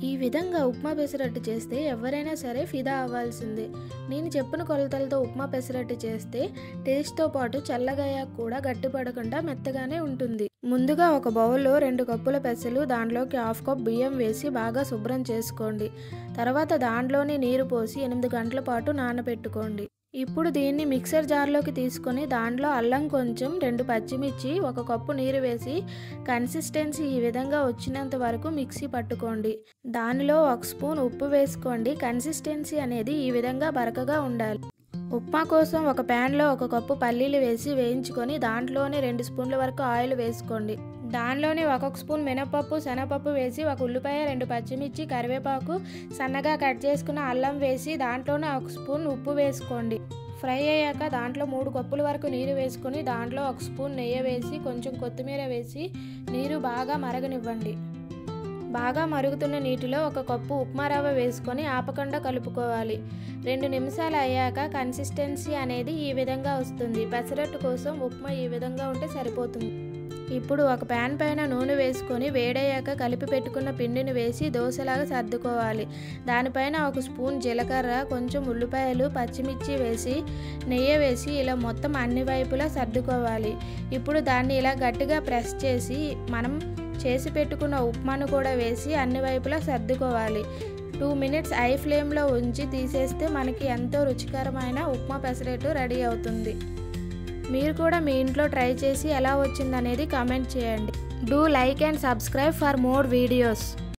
ఈ విధంగా ఉప్మా పెసరట్టు చేస్తే ఎవరైనా సరే ఫిదా అవ్వాల్సిందే. నేను చెప్పిన కొలతలతో ఉప్మా పెసరట్టు చేస్తే టేస్ట్తో పాటు చల్లగయ్యాక కూడా గట్టిపడకుండా మెత్తగానే ఉంటుంది. ముందుగా ఒక బౌల్లో 2 కప్పుల పెసలు, దాంట్లోకి 1/2 కప్ బియ్యం వేసి బాగా శుభ్రం చేసుకోండి. తర్వాత దాంట్లోని నీరు పోసి 8 గంటల పాటు నానబెట్టుకోండి. ఇప్పుడు దీన్ని మిక్సర్ జార్లోకి తీసుకొని దాంట్లో అల్లం కొంచెం, 2 పచ్చిమిర్చి, 1 కప్పు నీరు వేసి కన్సిస్టెన్సీ ఈ విధంగా వచ్చినంత వరకు మిక్సీ పట్టుకోండి. దానిలో 1 స్పూన్ ఉప్పు వేసుకోండి. కన్సిస్టెన్సీ అనేది ఈ విధంగా బరకగా ఉండాలి. ఉప్మా కోసం ఒక ప్యాన్లో 1 కప్పు పల్లీలు వేసి వేయించుకొని దాంట్లోనే 2 స్పూన్ల వరకు ఆయిల్ వేసుకోండి. దానిలోనే 1 స్పూన్ మినపప్పు, శనగపప్పు వేసి 1 ఉల్లిపాయ, 2 పచ్చిమిర్చి, కరివేపాకు, సన్నగా కట్ చేసుకున్న అల్లం వేసి దాంట్లోనే 1 స్పూన్ ఉప్పు వేసుకోండి. ఫ్రై అయ్యాక దాంట్లో 3 కప్పుల వరకు నీరు వేసుకొని దాంట్లో 1 స్పూన్ నెయ్యి వేసి కొంచెం కొత్తిమీర వేసి నీరు బాగా మరగనివ్వండి. బాగా మరుగుతున్న నీటిలో 1 కప్పు ఉప్మా రవ్వ వేసుకొని ఆపకుండా కలుపుకోవాలి. 2 నిమిషాలు అయ్యాక కన్సిస్టెన్సీ అనేది ఈ విధంగా వస్తుంది. పెసరట్టు కోసం ఉప్మా ఈ విధంగా ఉంటే సరిపోతుంది. ఇప్పుడు ఒక ప్యాన్ పైన నూనె వేసుకొని వేడయ్యాక కలిపి పెట్టుకున్న పిండిని వేసి దోశలాగా సర్దుకోవాలి. దానిపైన 1 స్పూన్ జీలకర్ర, కొంచెం ఉల్లిపాయలు, పచ్చిమిర్చి వేసి నెయ్యి వేసి ఇలా మొత్తం అన్ని వైపులా సర్దుకోవాలి. ఇప్పుడు దాన్ని ఇలా గట్టిగా ప్రెస్ చేసి మనం చేసి పెట్టుకున్న ఉప్మాను కూడా వేసి అన్ని వైపులా సర్దుకోవాలి. 2 మినిట్స్ హై ఫ్లేమ్లో ఉంచి తీసేస్తే మనకి ఎంతో రుచికరమైన ఉప్మా పెసరట్టు రెడీ అవుతుంది. మీరు కూడా మీ ఇంట్లో ట్రై చేసి ఎలా వచ్చిందనేది కామెంట్ చేయండి. Do like and subscribe for more videos.